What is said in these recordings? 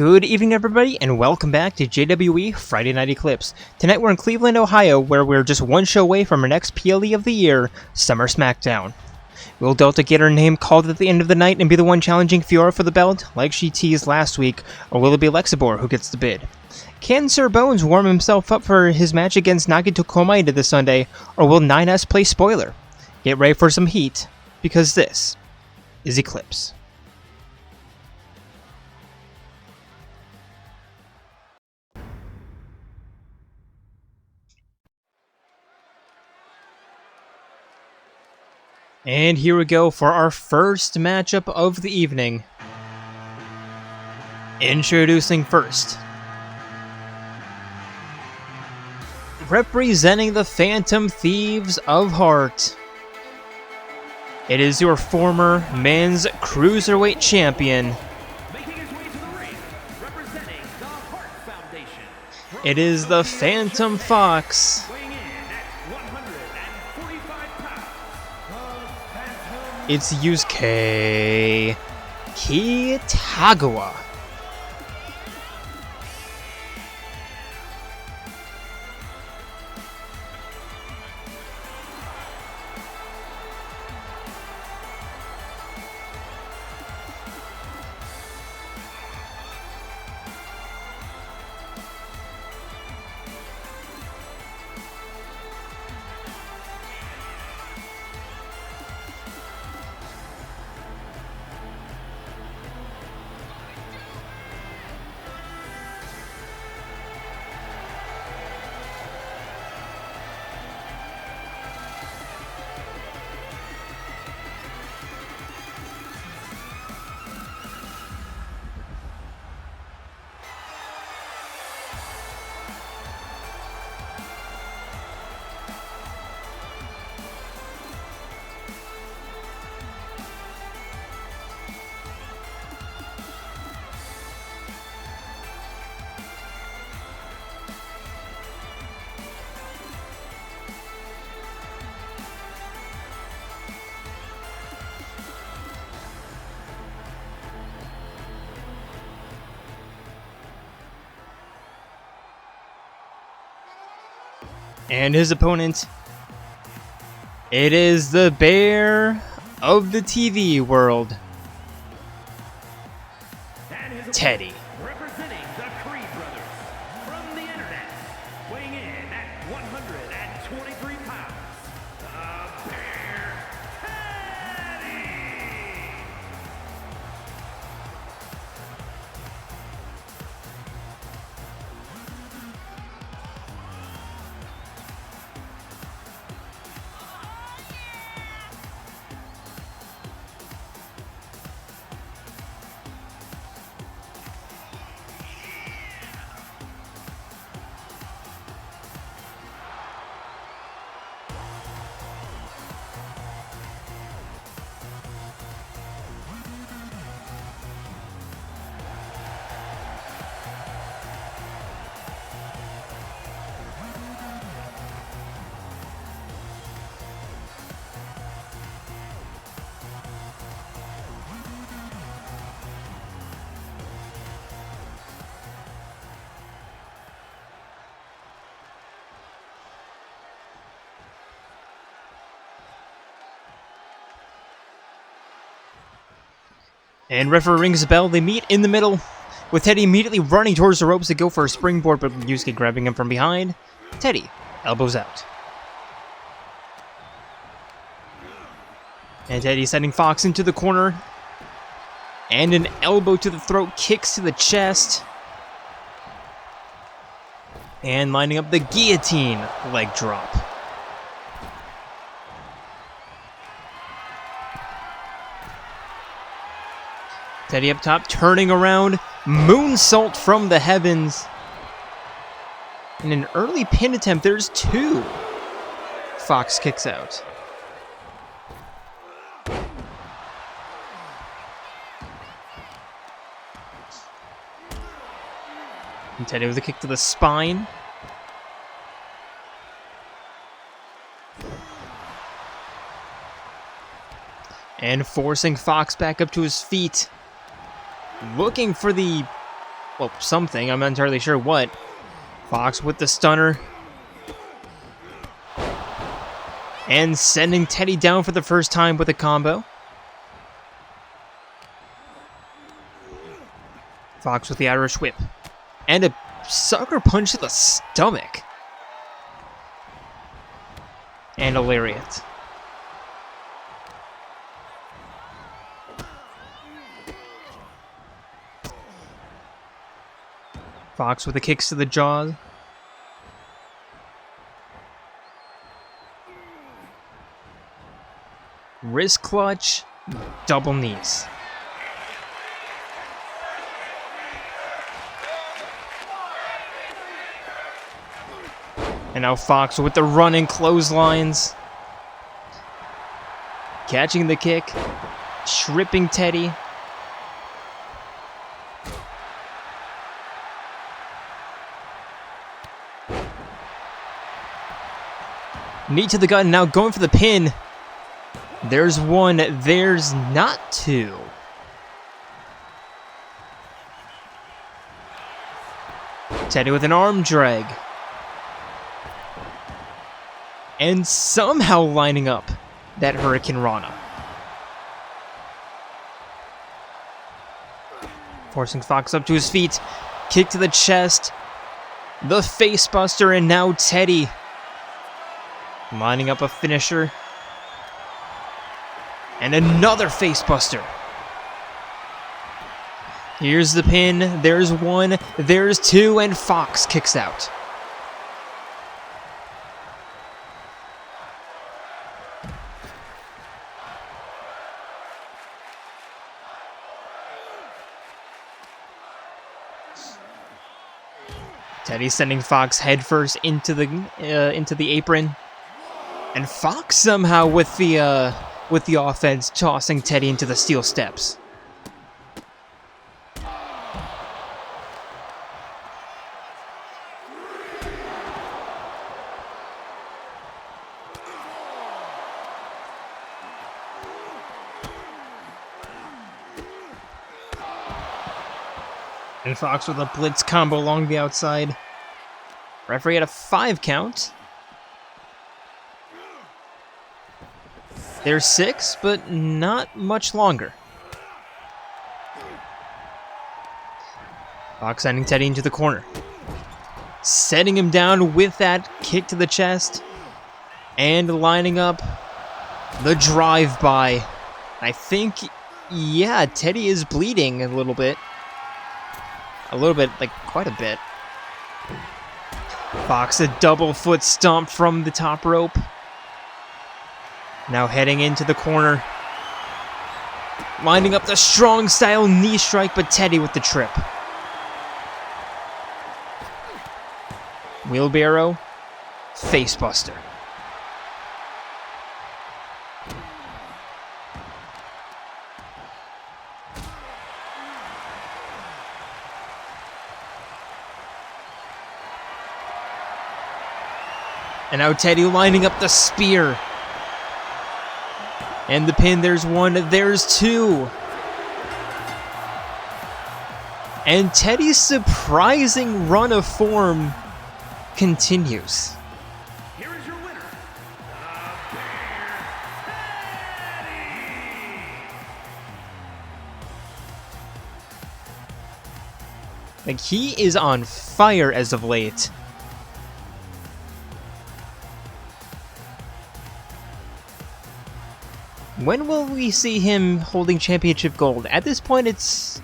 Good evening, everybody, and welcome back to JWE Friday Night Eclipse. Tonight we're in Cleveland, Ohio, where we're just one show away from our next PLE of the year, Summer Smackdown. Will Delta get her name called at the end of the night and be the one challenging Fiora for the belt, like she teased last week, or will it be Lexibor who gets the bid? Can Sir Bones warm himself up for his match against Nagito Komaeda this Sunday, or will 9S play spoiler? Get ready for some heat, because this is Eclipse. And here we go for our first matchup of the evening. Introducing first, representing the Phantom Thieves of Heart, it is your former men's Cruiserweight champion. Making his way to the ring, representing the Heart Foundation. It is the Phantom Fox. Weighing in at 145 pounds, the Phantom. It's Yusuke Kitagawa. And his opponent, it is the bear of the TV world, Teddie. Representing the Creed brothers from the internet, weighing in at 123 pounds, the Bear, Teddie. And referee rings the bell. They meet in the middle, with Teddie immediately running towards the ropes to go for a springboard, but Yusuke grabbing him from behind. Teddie elbows out. And Teddie sending Fox into the corner. And an elbow to the throat, kicks to the chest. And lining up the guillotine leg drop. Teddie up top, turning around, moonsault from the heavens. In an early pin attempt, there's two. Fox kicks out. And Teddie with a kick to the spine. And forcing Fox back up to his feet. Looking for the well, something. I'm not entirely sure what. Fox with the stunner. And sending Teddie down for the first time with a combo. Fox with the Irish whip. And a sucker punch to the stomach. And a lariat. Fox with the kicks to the jaw. Wrist clutch, double knees. And now Fox with the running clotheslines. Catching the kick, tripping Teddie. Knee to the gut, now going for the pin. There's one, there's not two. Teddie with an arm drag. And somehow lining up that Hurricane Rana. Forcing Fox up to his feet. Kick to the chest. The face buster, and now Teddie lining up a finisher. And another face buster. Here's the pin. There's one. There's two. And Fox kicks out. Teddie sending Fox headfirst into the apron. And Fox somehow with the offense, tossing Teddie into the steel steps. And Fox with a blitz combo along the outside. Referee had a 5 count. There's 6, but not much longer. Fox sending Teddie into the corner. Setting him down with that kick to the chest. And lining up the drive-by. I think, yeah, Teddie is bleeding a little bit. A little bit, like quite a bit. Fox a double foot stomp from the top rope. Now heading into the corner. Lining up the strong style knee strike, but Teddie with the trip. Wheelbarrow. Facebuster. And now Teddie lining up the spear. And the pin, there's one, there's two. And Teddie's surprising run of form continues. Here is your winner, Like, he is on fire as of late. When will we see him holding championship gold? At this point, it's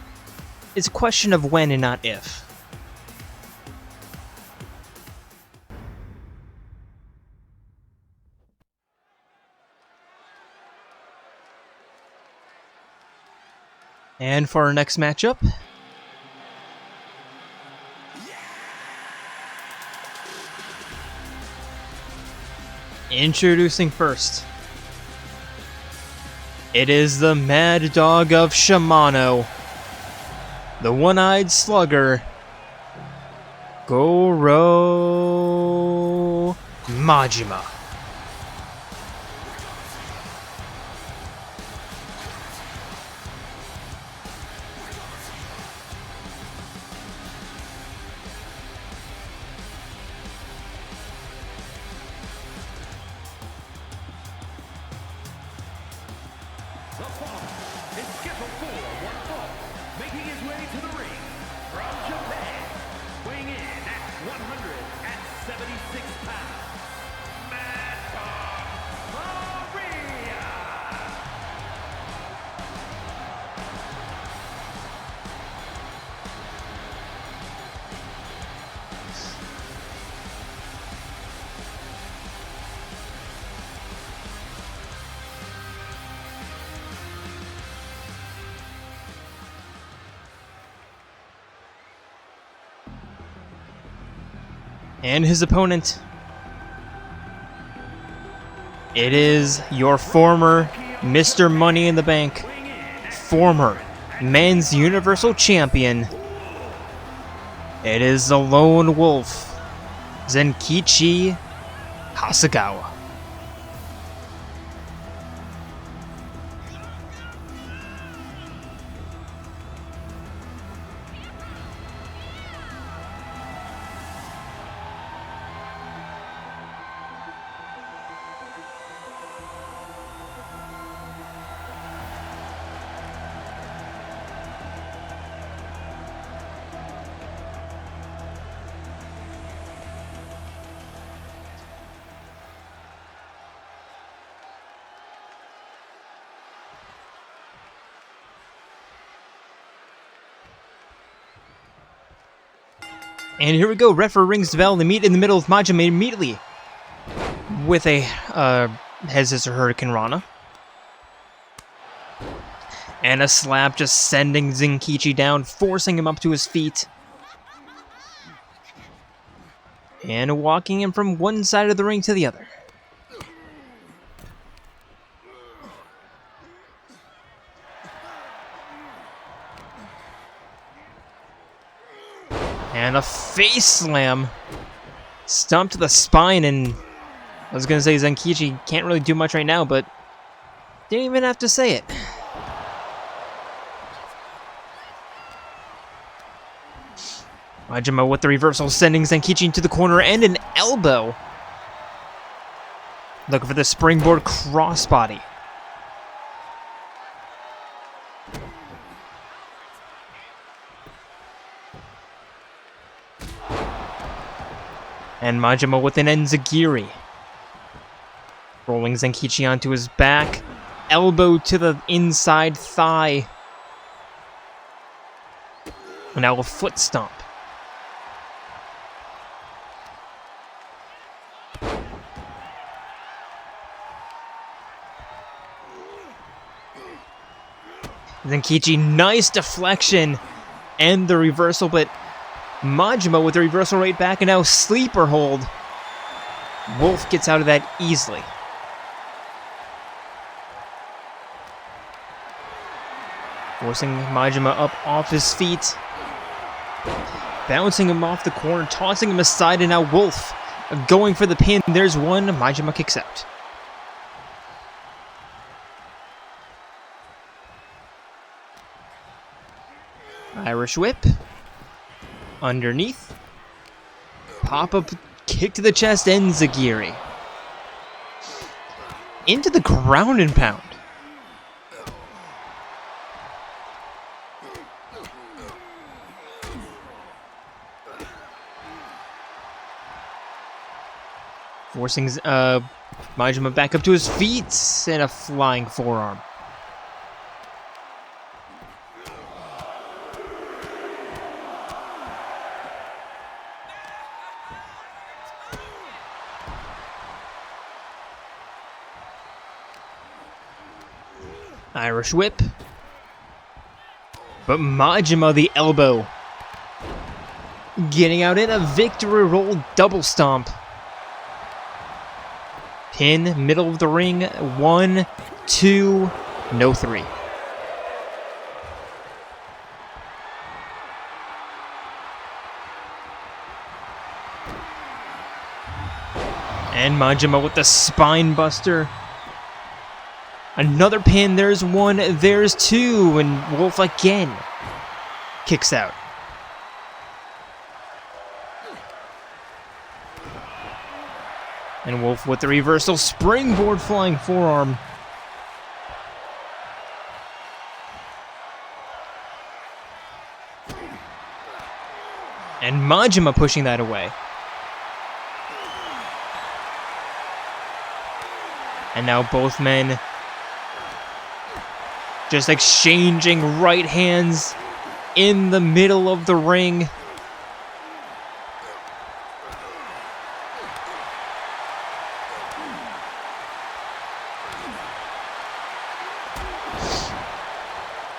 a question of when and not if. And for our next matchup, introducing first, it is the Mad Dog of Shimano, the one-eyed slugger, Goro Majima. scheduled for one fall, making his way to the ring from Japan, weighing in at 176 pounds, Mad Dog Maria. And his opponent, it is your former Mr. Money in the Bank, former Men's Universal Champion. It is the Lone Wolf, Zenkichi Hasegawa. And here we go, referee rings the bell, they meet in the middle of Majima immediately with a has his or Hurricane Rana. And a slap just sending Zenkichi down, forcing him up to his feet. And walking him from one side of the ring to the other. And a face slam. Stomp to the spine, and I was going to say Zenkichi can't really do much right now, but didn't even have to say it. Majima with the reversal, sending Zenkichi into the corner, and an elbow. Looking for the springboard crossbody. And Majima with an enzigiri. Rolling Zenkichi onto his back. Elbow to the inside thigh. And now a foot stomp. Zenkichi, nice deflection. And the reversal, but Majima with the reversal right back, and now sleeper hold. Wolf gets out of that easily. Forcing Majima up off his feet. Bouncing him off the corner, tossing him aside, and now Wolf going for the pin. There's one, Majima kicks out. Irish whip. Underneath. Pop-up kick to the chest, enzigiri. Into the ground and pound. Forcing Majima back up to his feet, and a flying forearm. Irish whip. But Majima the elbow. Getting out in a victory roll double stomp. Pin, middle of the ring. 1, 2, no 3. And Majima with the spine buster. Another pin, there's 1, there's 2, and Wolf again kicks out. And Wolf with the reversal, springboard flying forearm. Majima pushing that away. And now both men just exchanging right hands in the middle of the ring.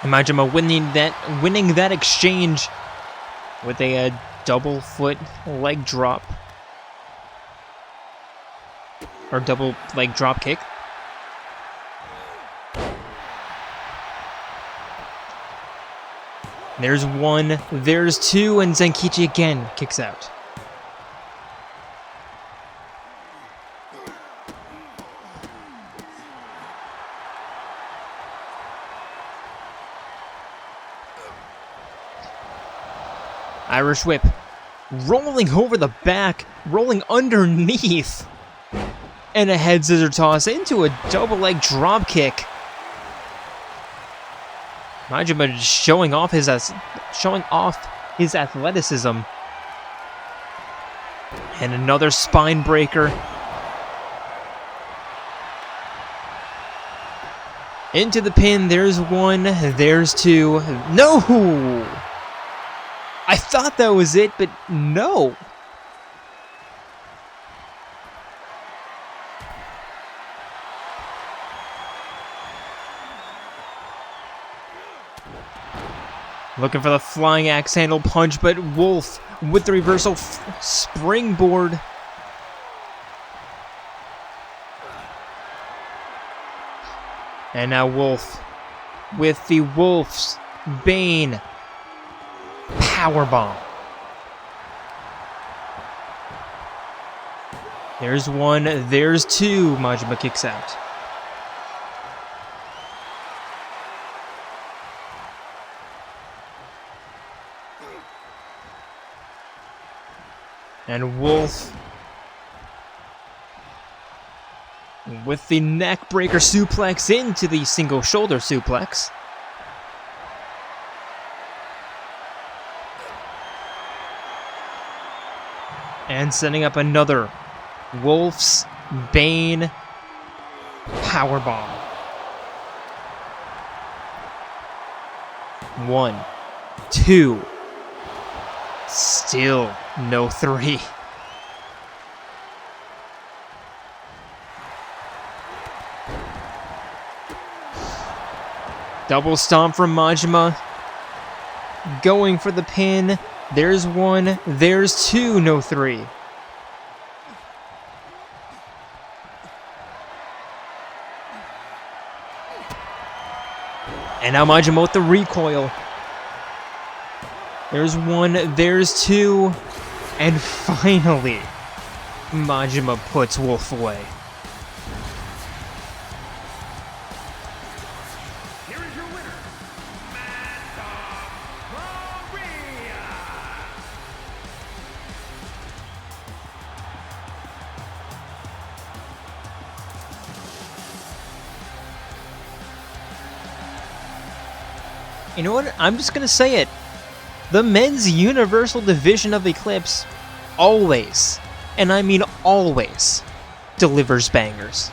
And Majima winning that exchange with a double foot leg drop. Or double leg drop kick. There's one, there's two, and Zenkichi again kicks out. Irish whip. Rolling over the back, rolling underneath. And a head scissor toss into a double leg drop kick. Majima showing off his athleticism. And another spine breaker. Into the pin, there's one, there's two. No! I thought that was it, but no. Looking for the flying axe handle punch, but Wolf with the reversal springboard. And now Wolf with the Wolf's Bane powerbomb. There's one, there's two. Majima kicks out. And Wolf with the neck breaker suplex into the single shoulder suplex. And setting up another Wolf's Bane powerbomb. 1, 2. Still no 3. Double stomp from Majima. Going for the pin. There's one, there's two, no 3. And now Majima with the recoil. There's one, there's two, and finally, Majima puts Wolf away. Here is your winner, Maria. You know what? I'm just gonna say it. The men's Universal Division of Eclipse always, and I mean always, delivers bangers.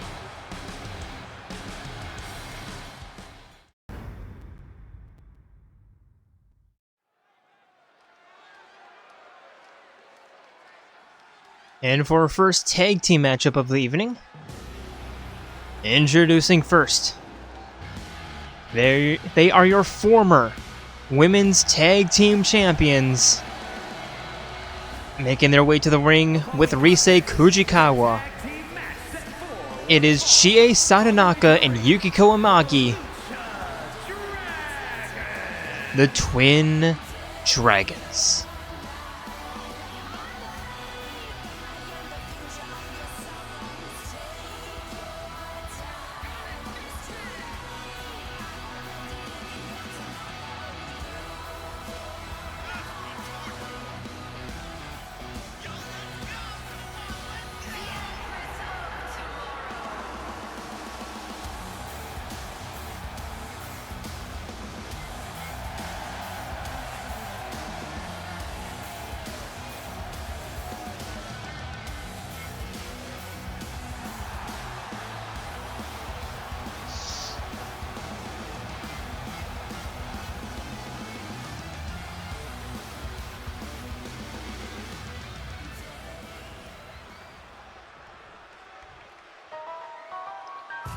And for our first tag team matchup of the evening, introducing first, they are your former Women's Tag Team Champions, making their way to the ring with Rise Kujikawa. It is Chie Satonaka and Yukiko Amagi, the Twin Dragons.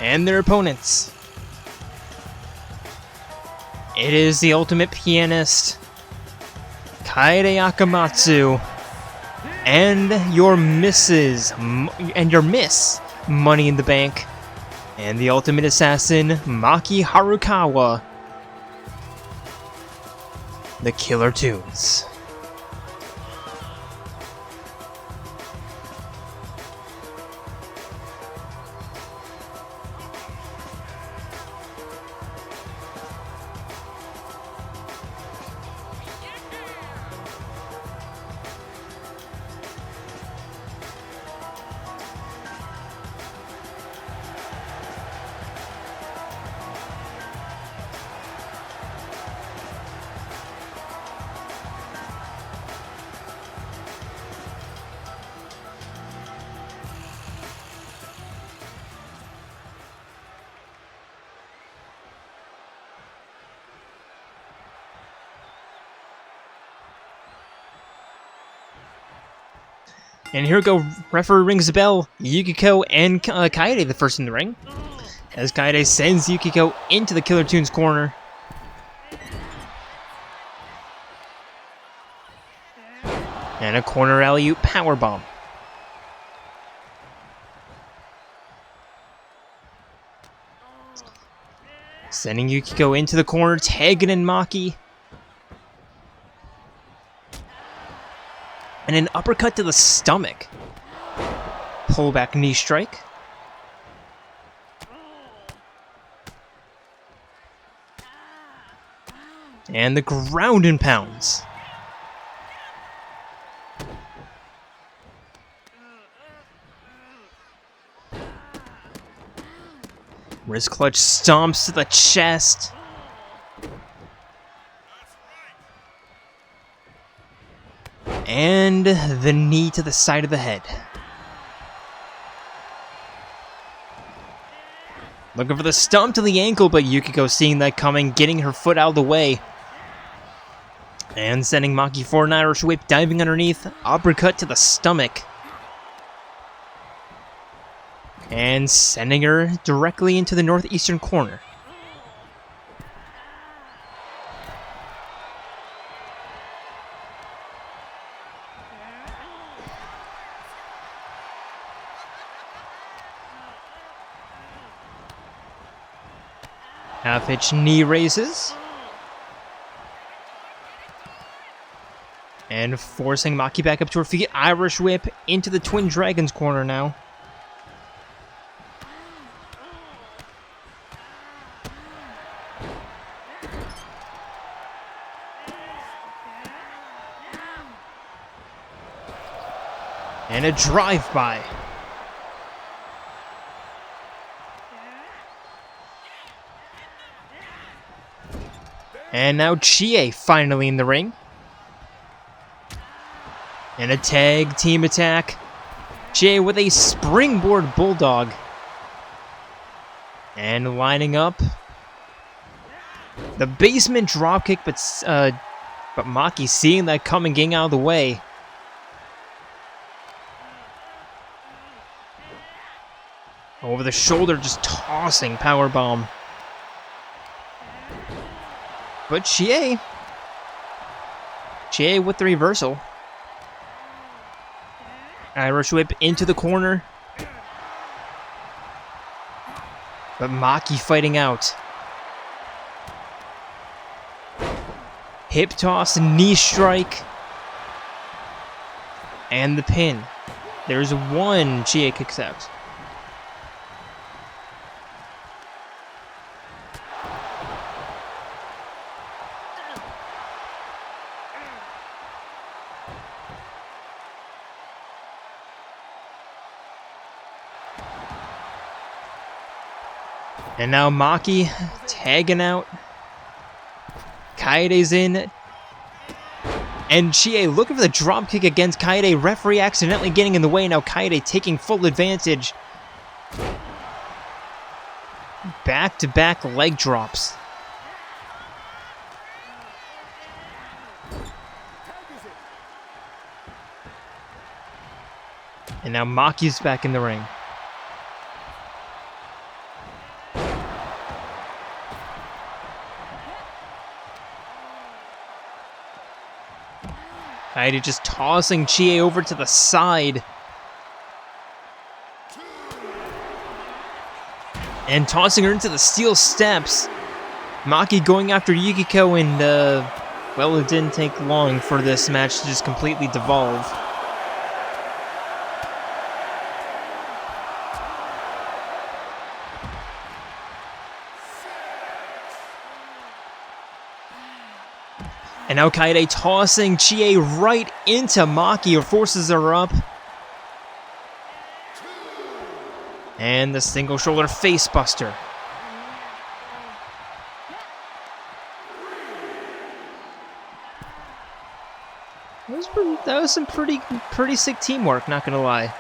and their opponents. It is the ultimate pianist, Kaede Akamatsu, and your Miss Money in the Bank, and the ultimate assassin, Maki Harukawa. The Killer Tunes. And here we go, referee rings the bell. Yukiko and Kaede the first in the ring. As Kaede sends Yukiko into the Killer Tunes corner. And a corner alley-oop powerbomb. Sending Yukiko into the corner, tagging in Maki. And an uppercut to the stomach. Pull back knee strike. And the ground and pounds. Wrist clutch stomps to the chest. And the knee to the side of the head. Looking for the stomp to the ankle, but Yukiko seeing that coming, getting her foot out of the way. And sending Maki for an Irish whip, diving underneath, uppercut to the stomach. And sending her directly into the northeastern corner. Half-hitch knee raises. And forcing Maki back up to her feet. Irish whip into the Twin Dragons corner now. And a drive-by. And now Chie finally in the ring. And a tag team attack. Chie with a springboard bulldog. And lining up. The basement dropkick, but Maki seeing that coming, getting out of the way. Over the shoulder, just tossing powerbomb. But Chie with the reversal. Irish whip into the corner. But Maki fighting out. Hip toss, knee strike. And the pin. There's one. Chie kicks out. And now Maki tagging out. Kaede's in. And Chie looking for the dropkick against Kaede. Referee accidentally getting in the way. Now Kaede taking full advantage. Back-to-back leg drops. And now Maki's back in the ring. Kaede just tossing Chie over to the side. And tossing her into the steel steps. Maki going after Yukiko, and well, it didn't take long for this match to just completely devolve. And now Kaede tossing Chie right into Maki, or forces her up. And the single shoulder facebuster. That was some pretty sick teamwork, not gonna lie.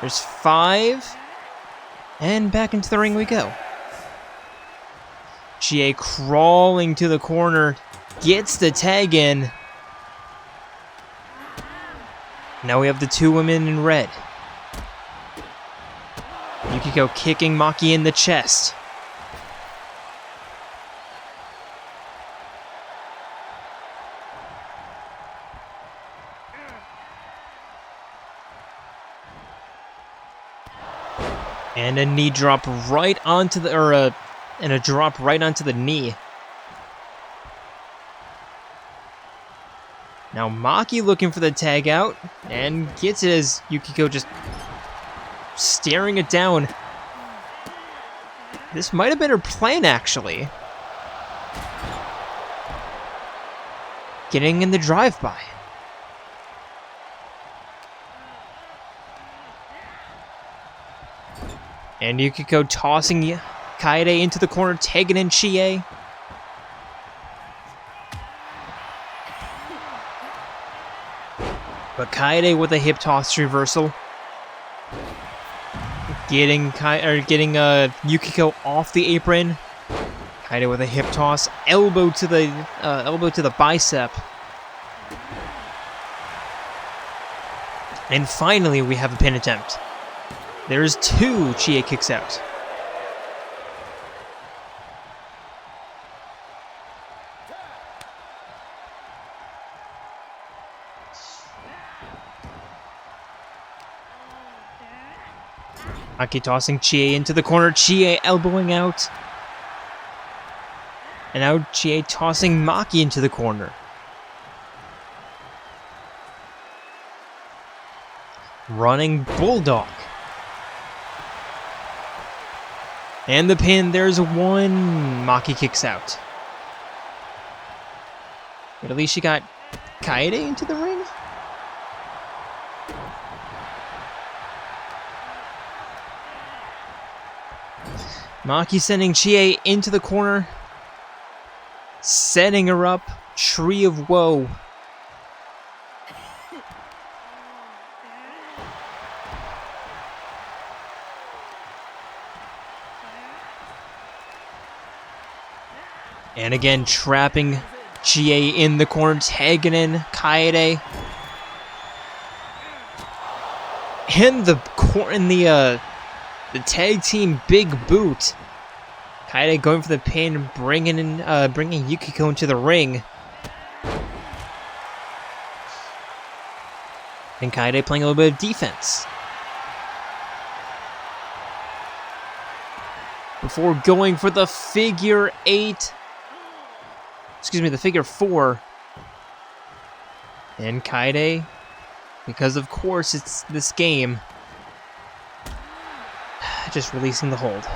There's 5. And back into the ring we go. Chie crawling to the corner. Gets the tag in. Now we have the 2 women in red. Yukiko kicking Maki in the chest. And a knee drop right onto the, and a drop right onto the knee. Now Maki looking for the tag out, and gets it as Yukiko just staring it down. This might have been her plan, actually. Getting in the drive-by. And Yukiko tossing Kaede into the corner, tagging in Chie. But Kaede with a hip toss reversal. Getting Yukiko off the apron. Kaede with a hip toss, elbow to the bicep. And finally we have a pin attempt. There's 2 Chie kicks out. Maki tossing Chie into the corner, Chie elbowing out. And now Chie tossing Maki into the corner. Running Bulldog. And the pin, there's 1. Maki kicks out. But at least she got Kaede into the ring? Maki sending Chie into the corner. Setting her up. Tree of Woe. And again, trapping Chie in the corner, tagging in Kaede. And the tag team big boot. Kaede going for the pin, bringing Yukiko into the ring. And Kaede playing a little bit of defense. Before going for the figure 8. Excuse me, the figure 4. And Kaede, because of course it's this game, just releasing the hold.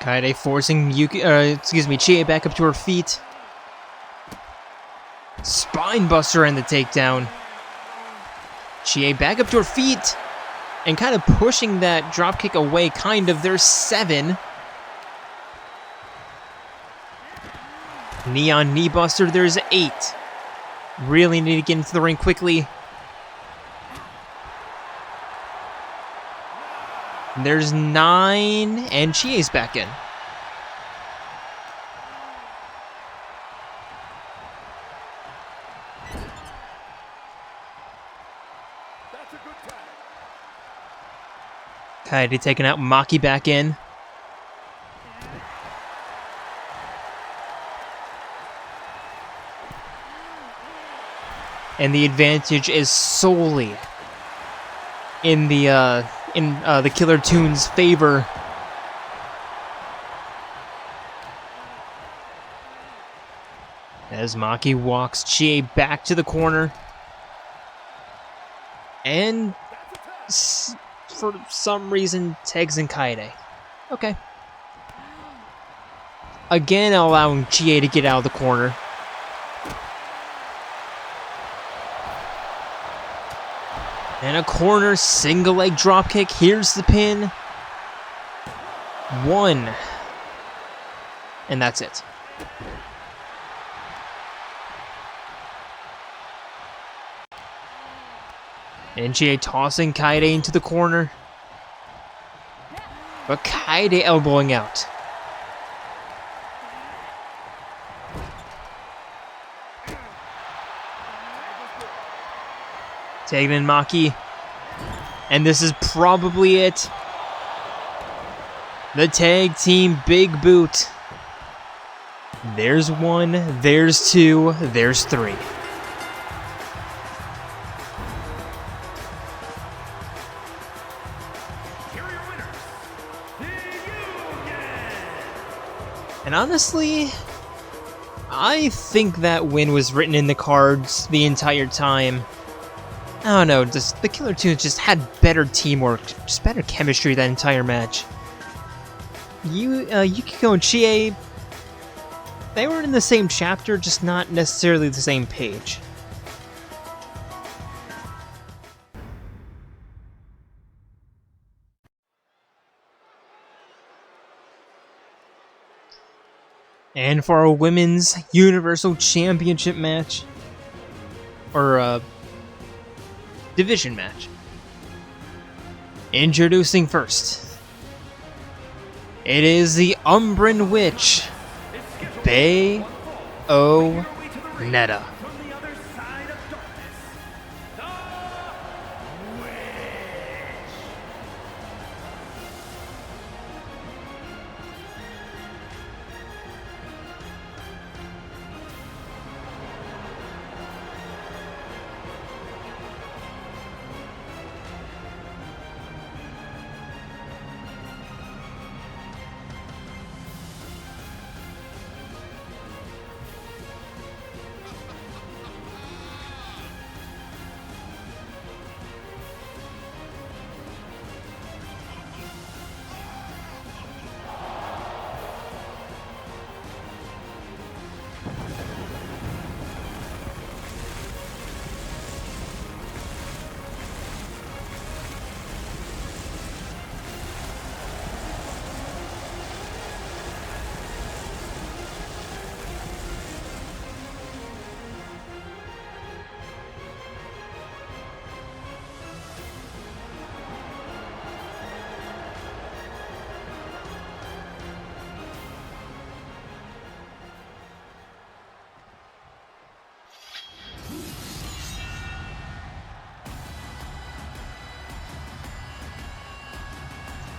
Kaede forcing Chie back up to her feet. Spine buster and the takedown. Chie back up to her feet. And kind of pushing that dropkick away, kind of. There's 7. Knee on knee buster, there's 8. Really need to get into the ring quickly. There's 9, and Chie's back in. That's a good tag. Kaede taking out Maki back in. And the advantage is solely in the Killer Toon's favor. As Maki walks Chie back to the corner. And for some reason tags in Kaede. Okay. Again allowing Chie to get out of the corner. And a corner single leg dropkick. Here's the pin. 1. And that's it. And Chie tossing Kaede into the corner. But Kaede elbowing out. Taking in Maki. And this is probably it. The tag team big boot. There's 1, there's 2, there's 3. And honestly, I think that win was written in the cards the entire time. I don't know, just the Killer Toons just had better teamwork, just better chemistry that entire match. Yukiko and Chie, they were in the same chapter, just not necessarily the same page. And for a Women's Universal Championship match, or division match. Introducing first, it is the Umbran Witch, Bayonetta. From the other side of darkness, the Witch.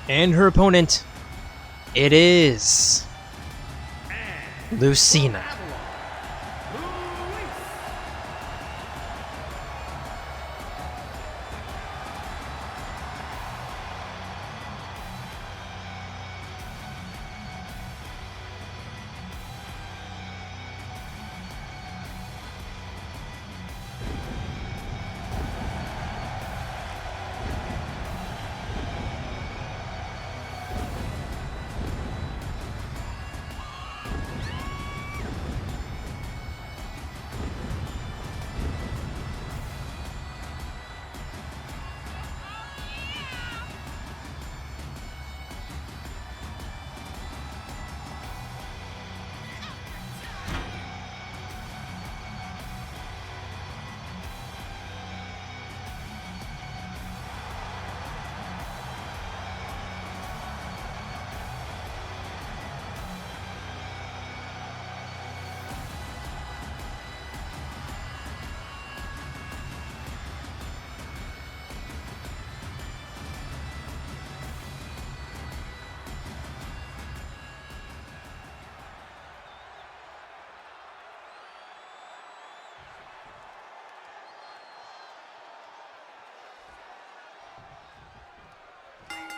And her opponent, it is Lucina.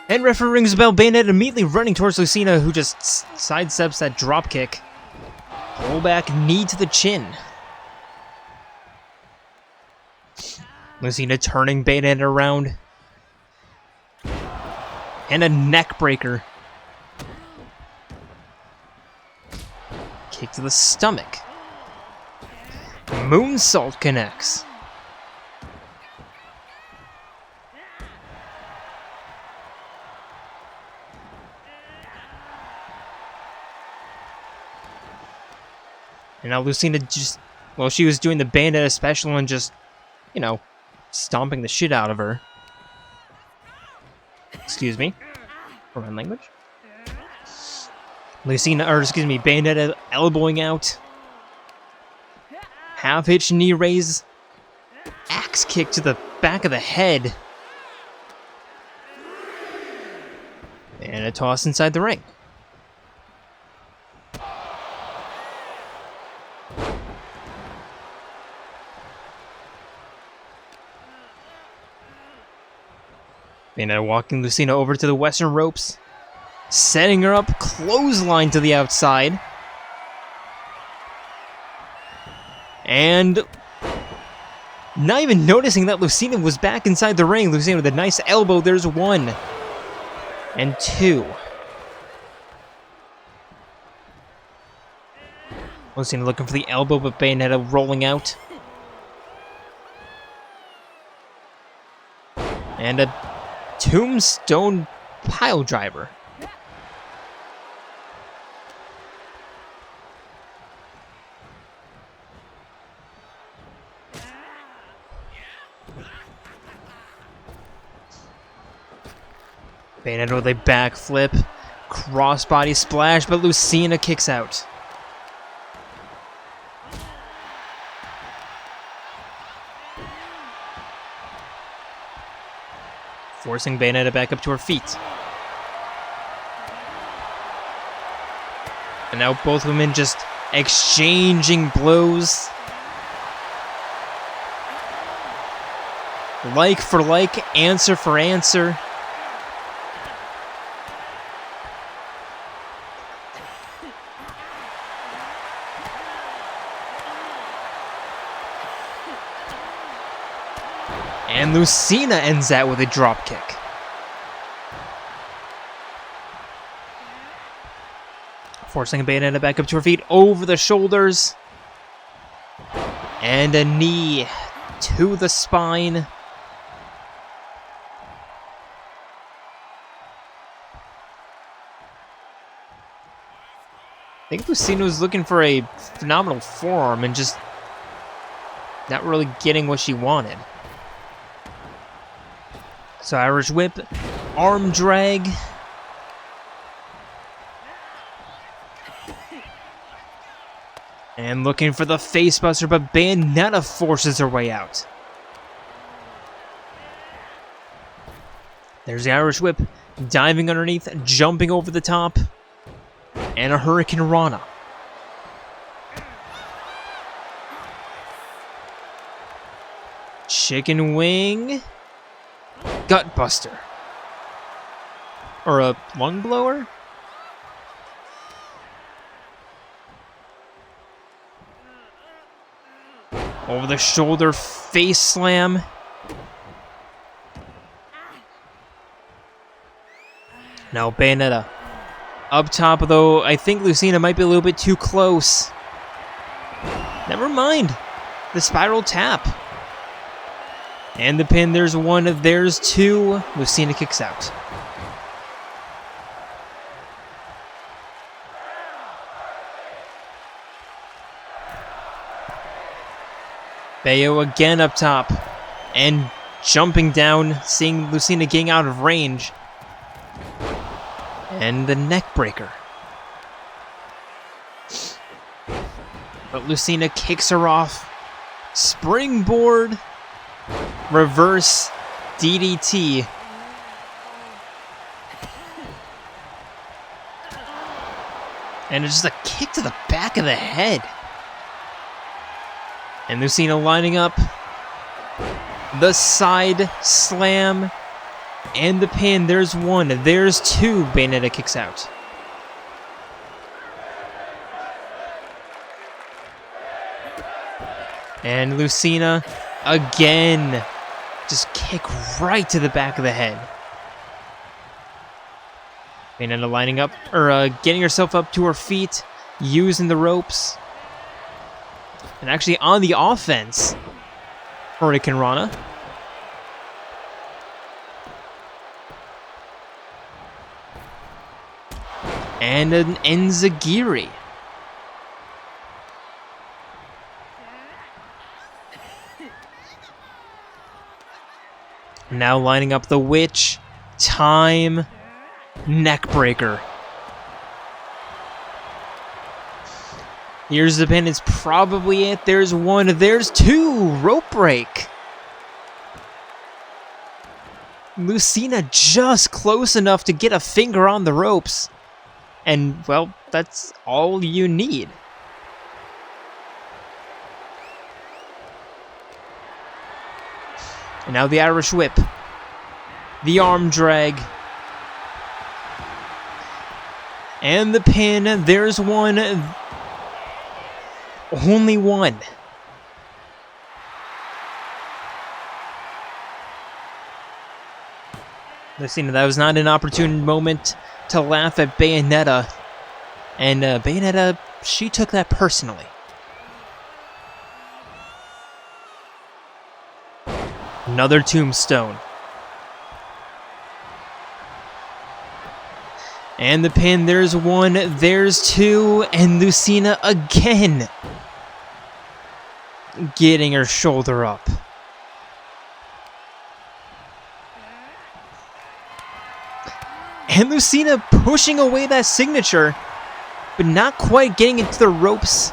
And referee rings the bell. Bayonetta immediately running towards Lucina, who just sidesteps that drop kick. Pull back knee to the chin. Lucina turning Bayonetta around. And a neck breaker. Kick to the stomach. Moonsault connects. And now Lucina just, well, she was doing the Bayonetta special and just, you know, stomping the shit out of her. Excuse me for my language. Bayonetta elbowing out. Half hitch knee raise. Axe kick to the back of the head. And a toss inside the ring. Bayonetta walking Lucina over to the western ropes. Setting her up, clothesline to the outside. And not even noticing that Lucina was back inside the ring. Lucina with a nice elbow. There's 1 and 2. Lucina looking for the elbow, but Bayonetta rolling out. And a tombstone pile driver. Bayonetta with a backflip, crossbody splash, but Lucina kicks out. Forcing Bayonetta back up to her feet. And now both women just exchanging blows. Like for like, answer for answer. And Lucina ends that with a drop kick. Forcing Bayonetta back up to her feet over the shoulders. And a knee to the spine. I think Lucina was looking for a phenomenal forearm and just not really getting what she wanted. So Irish whip, arm drag. And looking for the facebuster, but Bayonetta forces her way out. There's the Irish whip, diving underneath, jumping over the top. And a Hurricane Rana. Chicken wing. Gutbuster. Or a lung blower? Over the shoulder face slam. Now Bayonetta. Up top, though, I think Lucina might be a little bit too close. Never mind. The spiral tap. And the pin, there's 1, there's 2. Lucina kicks out. Bayo again up top. And jumping down, seeing Lucina getting out of range. And the neck breaker. But Lucina kicks her off. Springboard. Reverse DDT. And it's just a kick to the back of the head. And Lucina lining up. The side slam. And the pin, there's one, there's two. Bayonetta kicks out. And Lucina, again, just kick right to the back of the head. Bayonetta lining up, or getting herself up to her feet, using the ropes. And actually on the offense, Hurricane Rana. And an Enzigiri. Now lining up the Witch, Time, Neckbreaker. Here's the pin, it's probably it. There's one, there's two, rope break. Lucina just close enough to get a finger on the ropes. And, well, that's all you need. And now the Irish Whip. The arm drag. And the pin. There's one. Only one. Listen, that was not an opportune moment to laugh at Bayonetta. And Bayonetta, she took that personally. Another tombstone. And the pin, there's one, there's two, and Lucina again getting her shoulder up. And Lucina pushing away that signature, but not quite getting into the ropes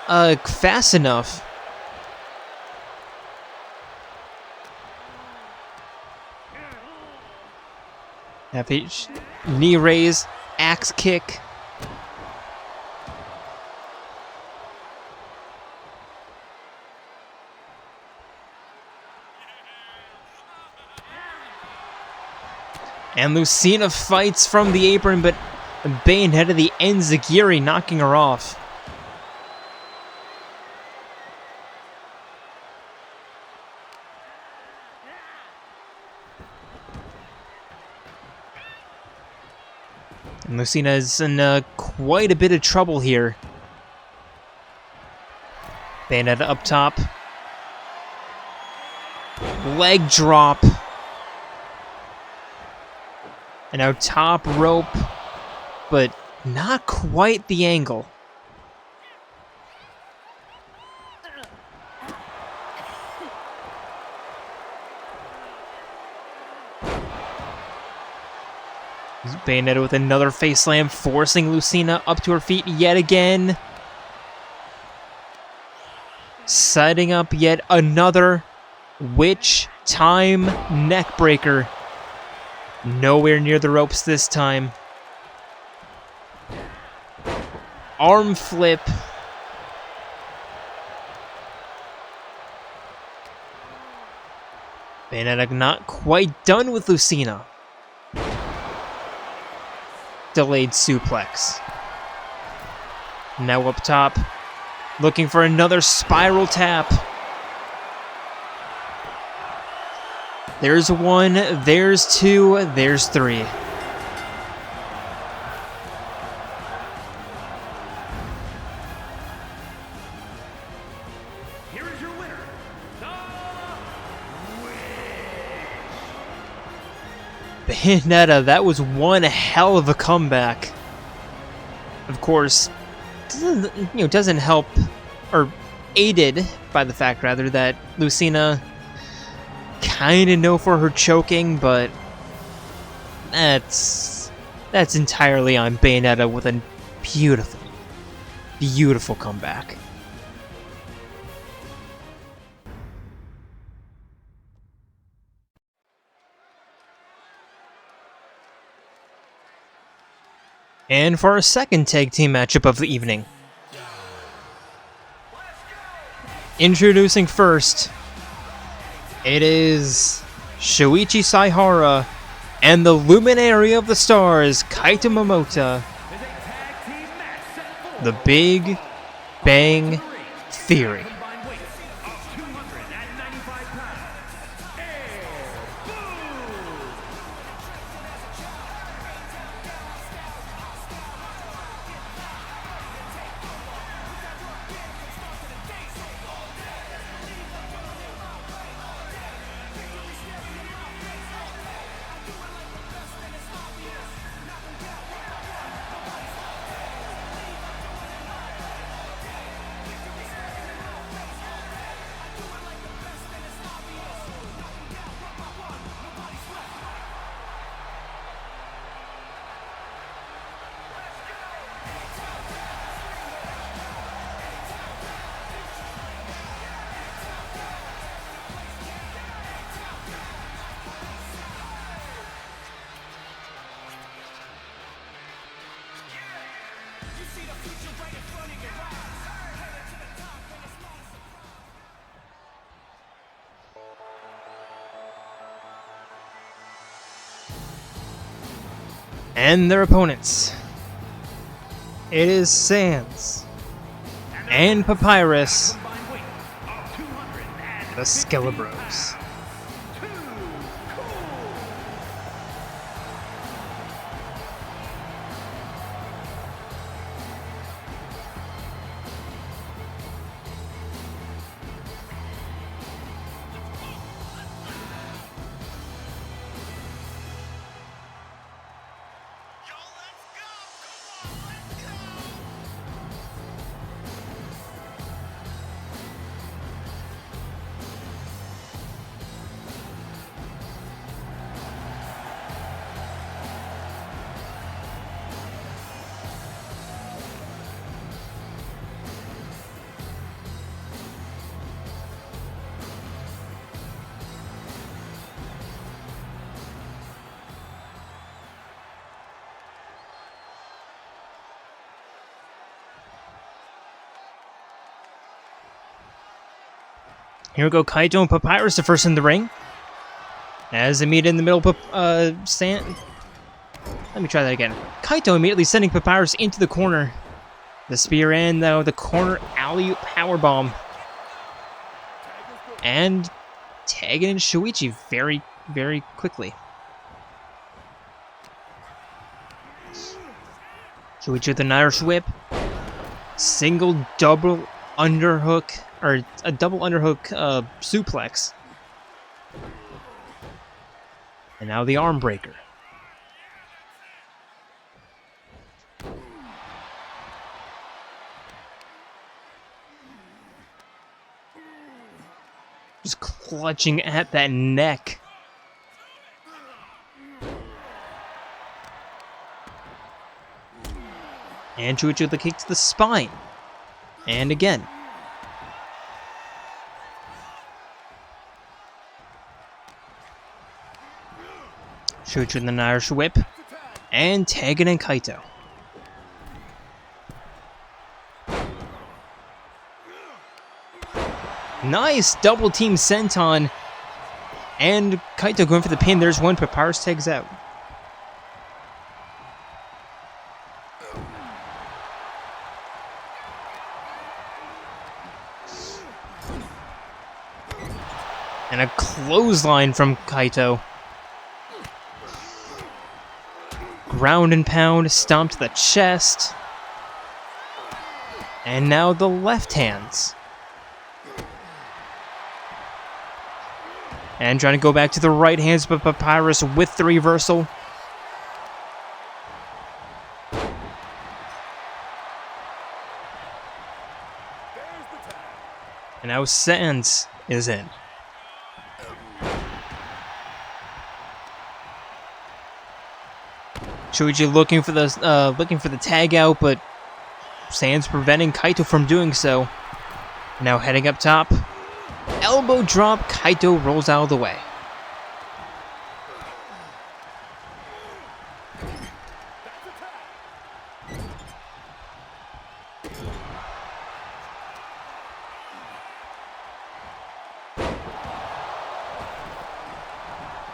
fast enough. FH, knee raise, axe kick. And Lucina fights from the apron, but Bayonetta the Enzigiri knocking her off. And Lucina is in quite a bit of trouble here. Bayonetta up top. Leg drop. And now top rope, but not quite the angle. Bayonetta with another face slam, forcing Lucina up to her feet yet again. Setting up yet another Witch Time Neckbreaker. Nowhere near the ropes this time. Arm flip. Bayonetta not quite done with Lucina. Delayed suplex. Now up top, looking for another spiral tap. There's one, there's two, there's three. Here is your winner, the Bayonetta, that was one hell of a comeback. Of course, doesn't help, or aided by the fact rather that Lucina kind of know for her choking, but that's entirely on Bayonetta with a beautiful, beautiful comeback. And for our second tag team matchup of the evening. Introducing first, it is Shuichi Saihara, and the luminary of the stars, Kaito Momota, the Big Bang Theory. And their opponents. It is Sans and Papyrus, the Skelebros. Here we go, Kaito and Papyrus the first in the ring. As they meet in the middle, let me try that again. Kaito immediately sending Papyrus into the corner. The spear in, though, the corner alley powerbomb. And tagging in Shuichi very, very quickly. Shuichi with an Irish whip. Single double underhook, or a double underhook suplex. And now the arm breaker. Just clutching at that neck. And Shuichi with the kick to the spine. And again. Shuichi with an Irish whip. And tagging in Kaito. Nice double team senton. And Kaito going for the pin. There's one. Papyrus tags out. And a clothesline from Kaito. Ground and pound, stomp to the chest. And now the left hands. And trying to go back to the right hands, but Papyrus with the reversal. And now Sans is in. Shuichi looking for the tag out, but Sans preventing Kaito from doing so. Now heading up top. Elbow drop, Kaito rolls out of the way.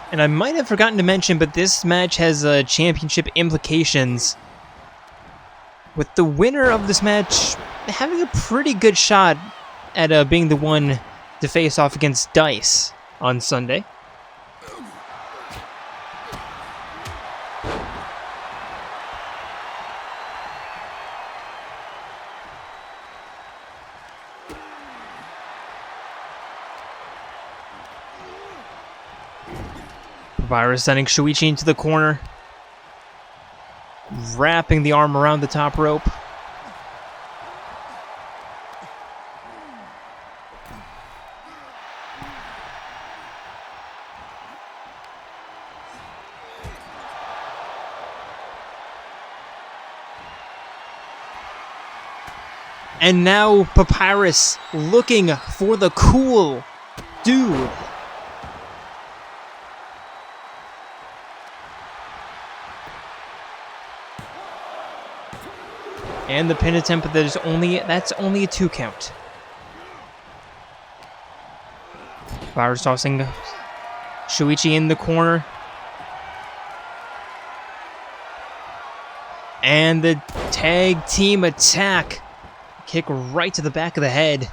And I might have forgotten to mention, but this match has championship implications, with the winner of this match having a pretty good shot at being the one to face off against Dice on Sunday. Papyrus sending Shuichi into the corner, wrapping the arm around the top rope. And now Papyrus looking for the cool dude. And the pin attempt, but that's only a 2 count. Papyrus tossing Shuichi in the corner. And the tag team attack. Kick right to the back of the head.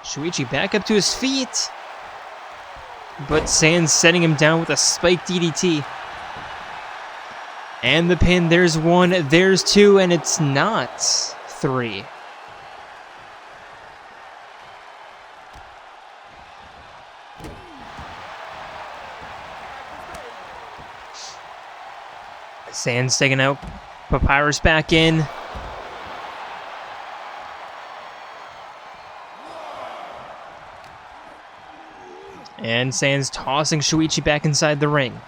Shuichi back up to his feet. But Sans setting him down with a spiked DDT. And the pin, there's 1, there's 2, and it's not 3. Sans taking out Papyrus back in. And Sans tossing Shuichi back inside the ring.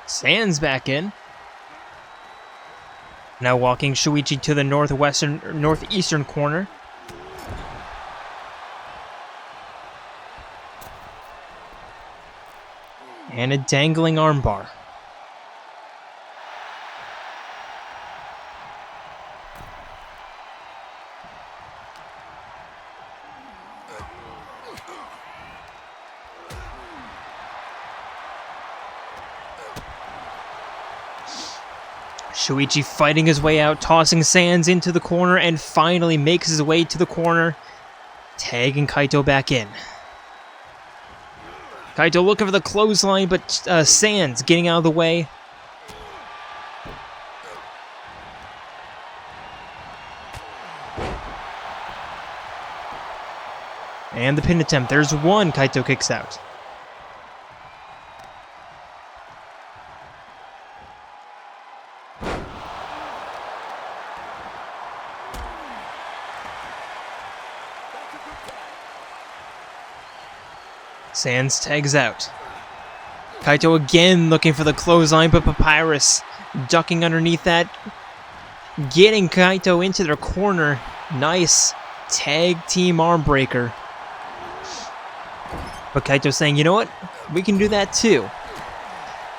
Sans back in. Now walking Shuichi to the northeastern corner. And a dangling armbar. Shuichi fighting his way out, tossing Sans into the corner, and finally makes his way to the corner, tagging Kaito back in. Kaito looking for the clothesline, but Sans getting out of the way. And the pin attempt. There's 1. Kaito kicks out. Sans tags out. Kaito again looking for the clothesline, but Papyrus ducking underneath that. Getting Kaito into their corner. Nice tag team arm breaker. But Kaito saying, you know what? We can do that too.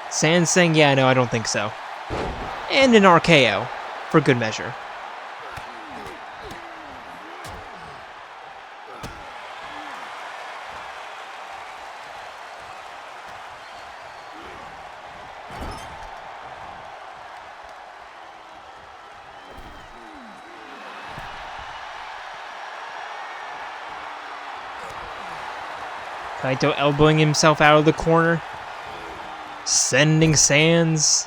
Sans saying, yeah, no, I don't think so. And an RKO for good measure. Kaito elbowing himself out of the corner, sending Sans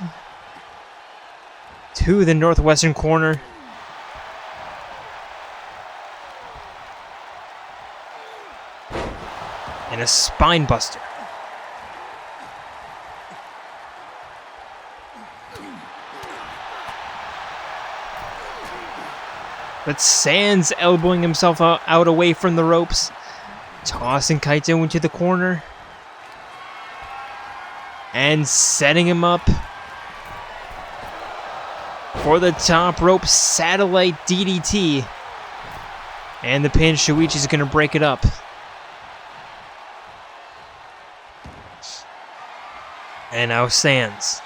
to the northwestern corner. And a spine buster. But Sans elbowing himself out away from the ropes. Tossing Kaito into the corner. And setting him up for the top rope satellite DDT. And the pin, Shuichi's going to break it up. And now Sans.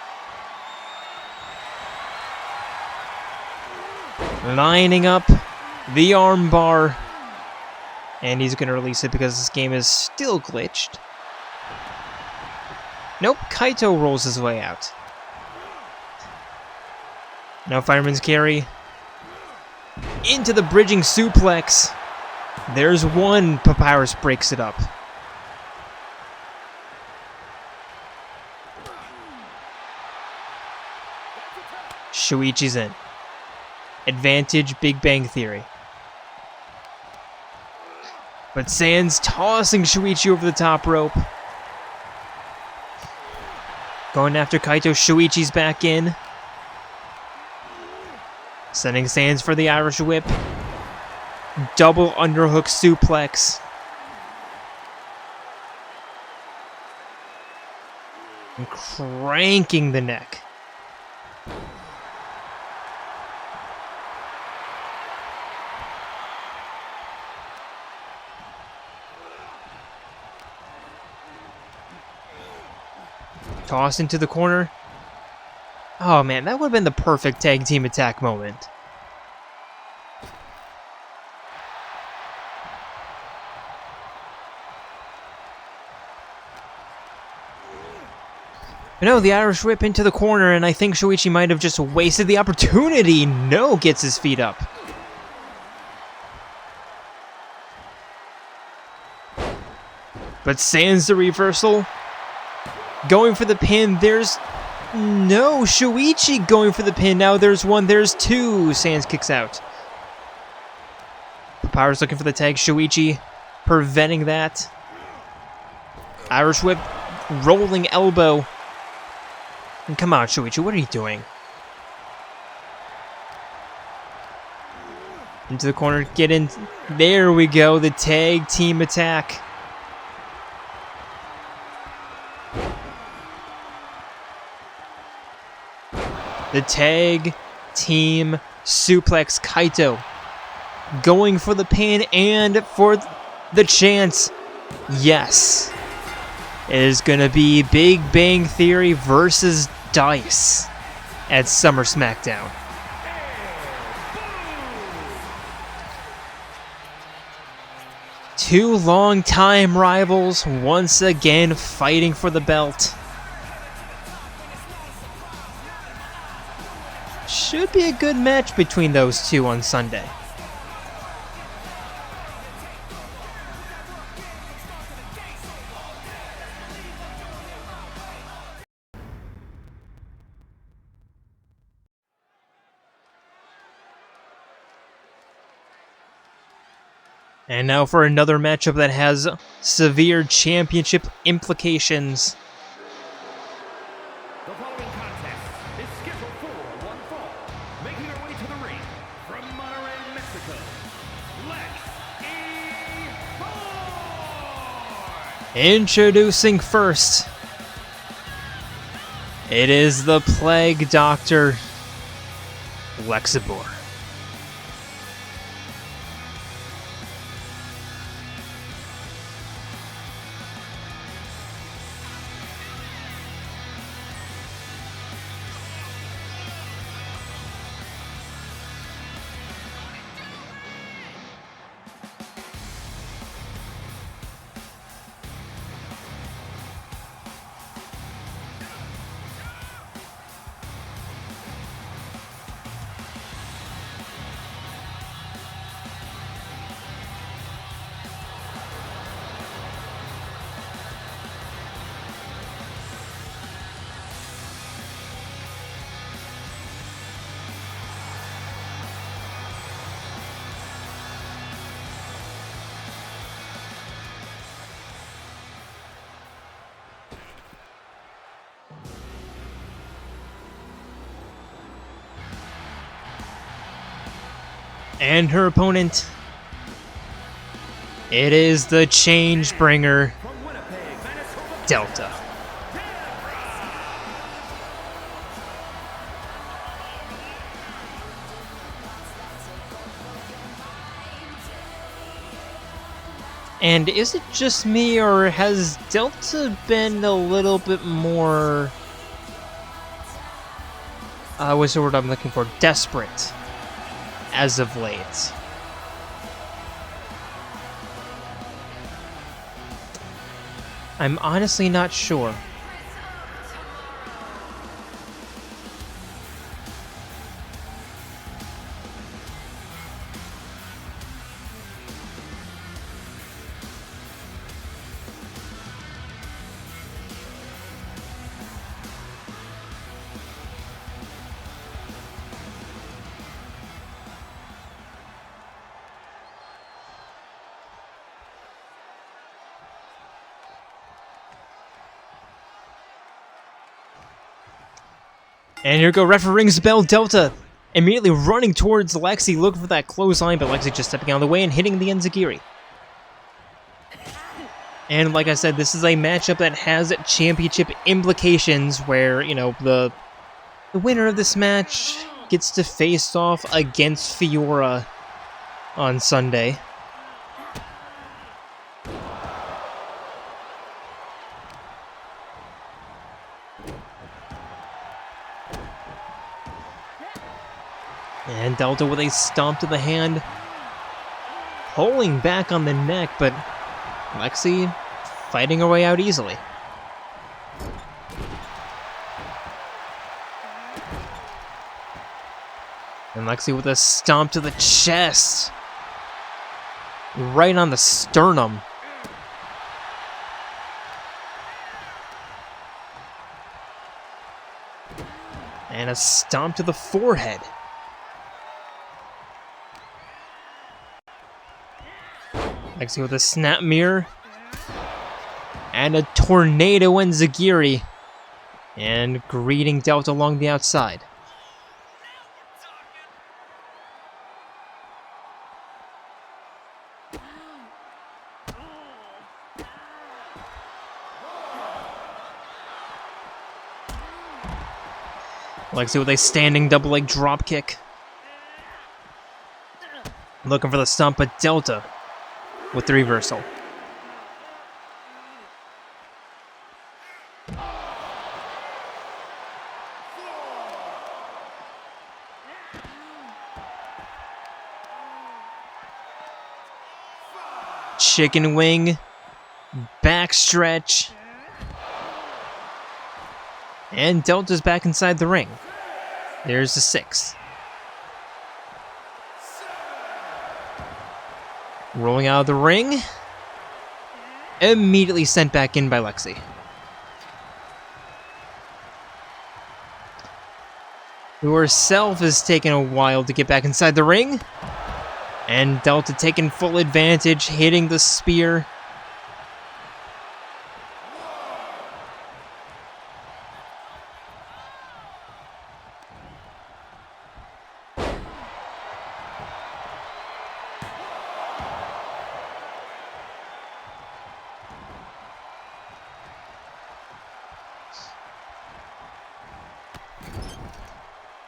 Lining up the armbar. And he's going to release it because this game is still glitched. Nope, Kaito rolls his way out. Now Fireman's Carry. Into the bridging suplex. There's one. Papyrus breaks it up. Shuichi's in. Advantage, Big Bang Theory. But Sans tossing Shuichi over the top rope. Going after Kaito, Shuichi's back in. Sending Sans for the Irish Whip. Double underhook suplex. And cranking the neck. Toss into the corner. Oh man, that would have been the perfect tag team attack moment. But no, the Irish Whip into the corner, and I think Shuichi might have just wasted the opportunity. No, gets his feet up. But Sans the reversal. Going for the pin, there's no Shuichi going for the pin. Now there's one, there's two. Sans kicks out. Papyrus looking for the tag. Shuichi preventing that. Irish Whip, rolling elbow. And come on, Shuichi, what are you doing? Into the corner, get in. There we go, the tag team attack. The tag team suplex. Kaito going for the pin and for the chance. Yes. It is going to be Big Bang Theory versus Dice at Summer Smackdown. Two long-time rivals once again fighting for the belt. Should be a good match between those two on Sunday. And now for another matchup that has severe championship implications. The following contest is scheduled for one fall. Making her way to the ring from Monterrey, Mexico, Lexibor! Introducing first, it is the Plague Doctor, Lexibor. And her opponent, it is the Change Bringer, Delta. And is it just me, or has Delta been a little bit more, what's the word I'm looking for, desperate as of late. I'm honestly not sure. And here go ref rings the bell. Delta immediately running towards Lexi, looking for that clothesline, but Lexi just stepping out of the way and hitting the enziguri. And like I said, this is a matchup that has championship implications where, you know, the winner of this match gets to face off against Fiora on Sunday. And Delta with a stomp to the hand, pulling back on the neck, but Lexi fighting her way out easily. And Lexi with a stomp to the chest, right on the sternum. And a stomp to the forehead. Lexi with a snap mirror. And a tornado enziguri. And greeting Delta along the outside. Lexi with a standing double leg drop kick. Looking for the stomp, but Delta with the reversal. Chicken wing, back stretch. And Delta's back inside the ring. There's the 6. Rolling out of the ring. Immediately sent back in by Lexi. Who herself is taking a while to get back inside the ring. And Delta taking full advantage, hitting the spear.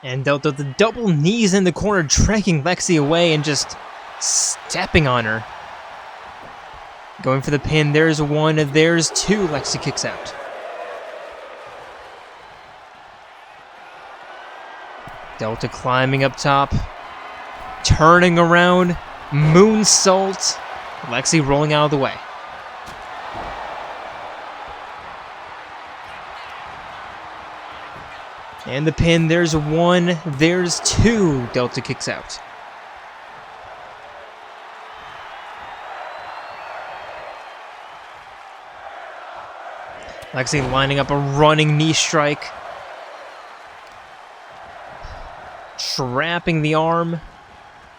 And Delta with the double knees in the corner, dragging Lexi away and just stepping on her. Going for the pin. There's 1, there's 2. Lexi kicks out. Delta climbing up top. Turning around. Moonsault. Lexi rolling out of the way. And the pin, there's 1, there's 2. Delta kicks out. Lexi lining up a running knee strike. Trapping the arm.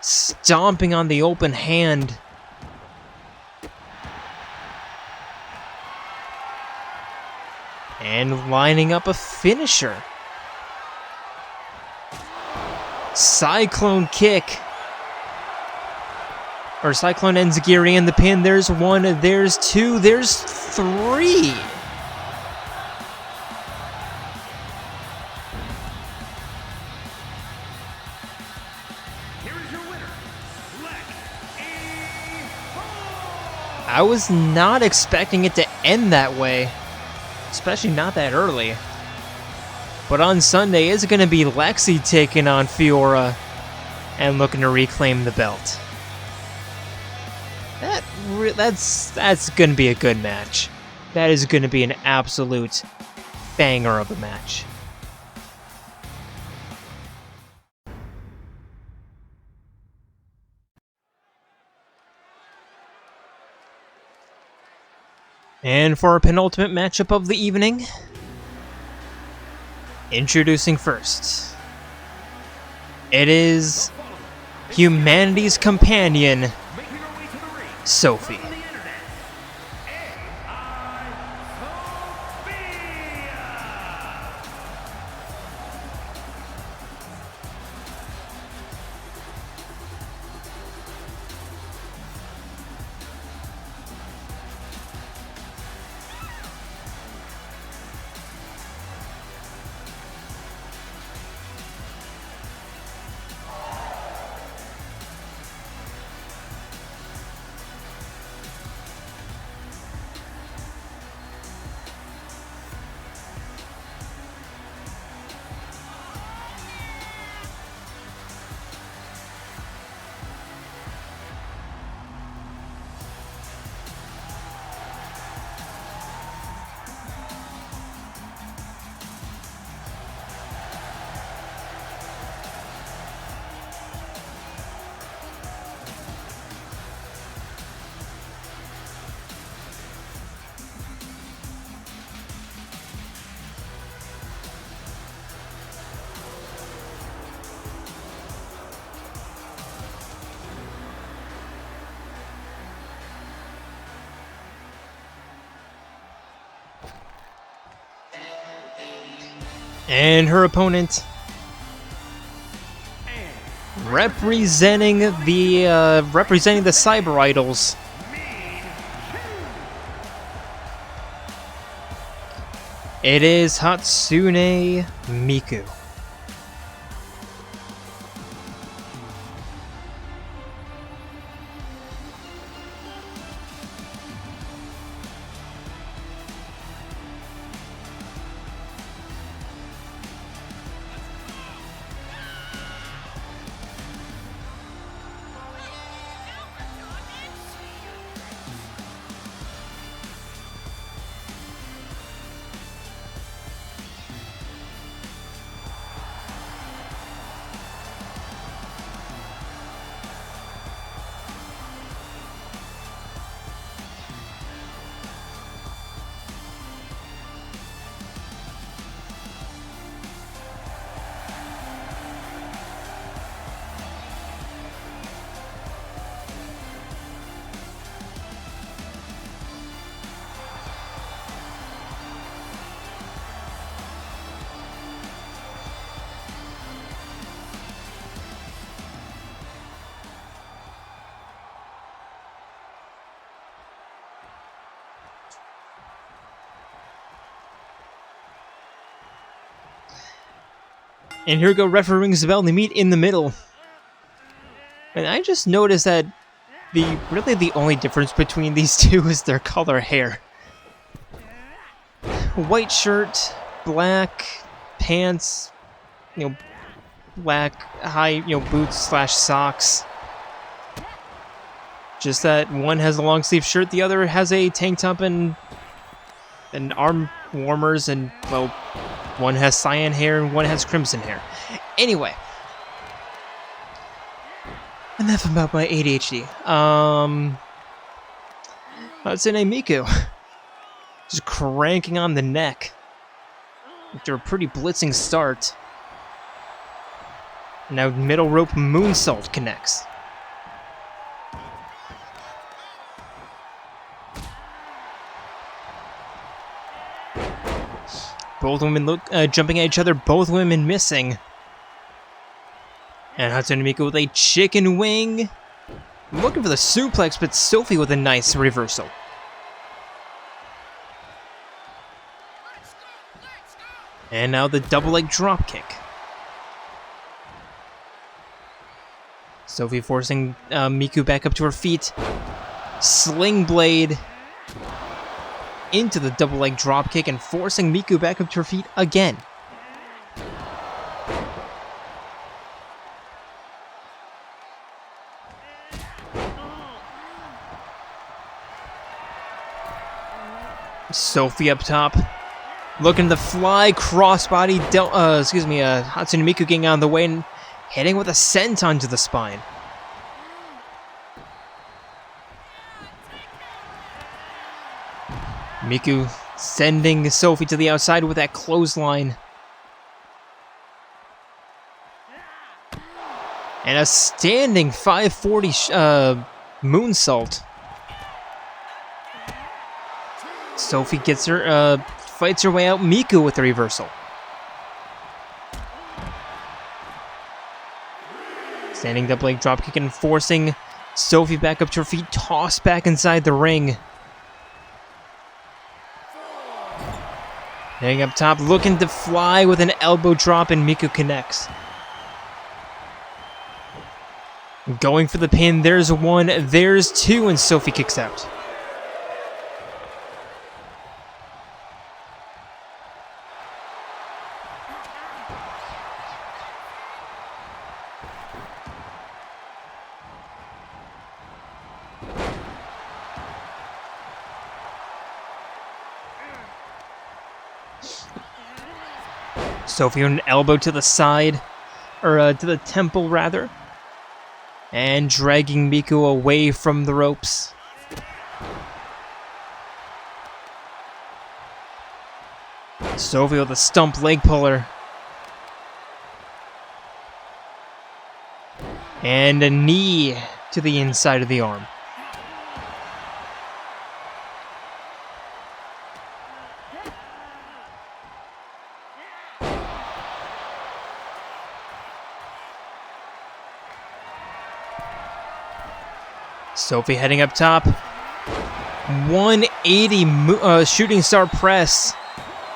Stomping on the open hand. And lining up a finisher. Cyclone kick. Or Cyclone enziguri in the pin. There's 1, there's 2, there's 3. I was not expecting it to end that way, especially not that early. But on Sunday, is it going to be Lexi taking on Fiora? and looking to reclaim the belt. That's gonna be a good match. That is gonna be an absolute banger of a match. And for our penultimate matchup of the evening, introducing first, it is humanity's companion, Sophie. And her opponent, representing the Cyber Idols, it is Hatsune Miku. And here we go, referee rings the bell, and they meet in the middle. And I just noticed that really the only difference between these two is their color hair. White shirt, black pants, black high, boots slash socks. Just that one has a long sleeve shirt, the other has a tank top and arm warmers, and well, one has cyan hair and one has crimson hair. Anyway, enough about my ADHD. Hatsune Miku just cranking on the neck after a pretty blitzing start. Now middle rope moonsault connects. Both women jumping at each other, both women missing. And Hatsune Miku with a chicken wing. Looking for the suplex, but Sophie with a nice reversal. And now the double leg drop kick. Sophie forcing Miku back up to her feet. Sling blade into the double leg drop kick and forcing Miku back up to her feet again. Sophie up top. Looking to fly, crossbody, Hatsune Miku getting out of the way and hitting with a senton to the spine. Miku sending Sophie to the outside with that clothesline. And a standing 540 moonsault. Sophie gets her, fights her way out. Miku with the reversal. Standing double leg dropkick and forcing Sophie back up to her feet. Tossed back inside the ring. Heading up top, looking to fly with an elbow drop, and Miku connects. Going for the pin, there's one, there's two, and Sophie kicks out. Sophie on an elbow to the side, or to the temple rather, and dragging Miku away from the ropes. Sophie with a stump leg puller. And a knee to the inside of the arm. Sophie heading up top. 180 shooting star press.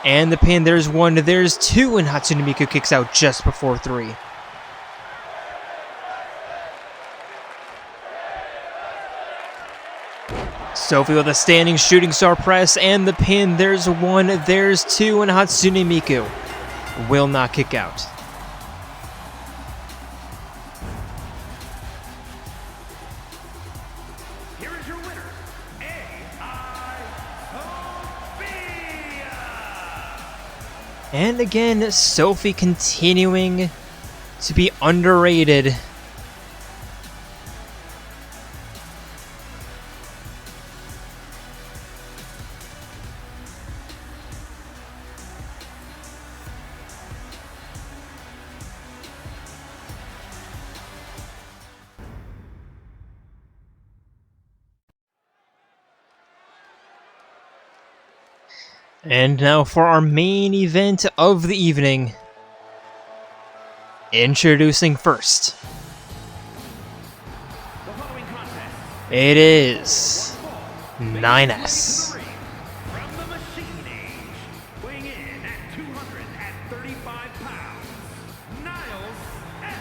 And the pin, there's one, there's two, and Hatsune Miku kicks out just before three. Sophie with a standing shooting star press, and the pin, there's one, there's two, and Hatsune Miku will not kick out. And again, Sophie continuing to be underrated. And now for our main event of the evening. Introducing first. It is 9S. From the machine age, weighing in at 235 pounds, Niles S.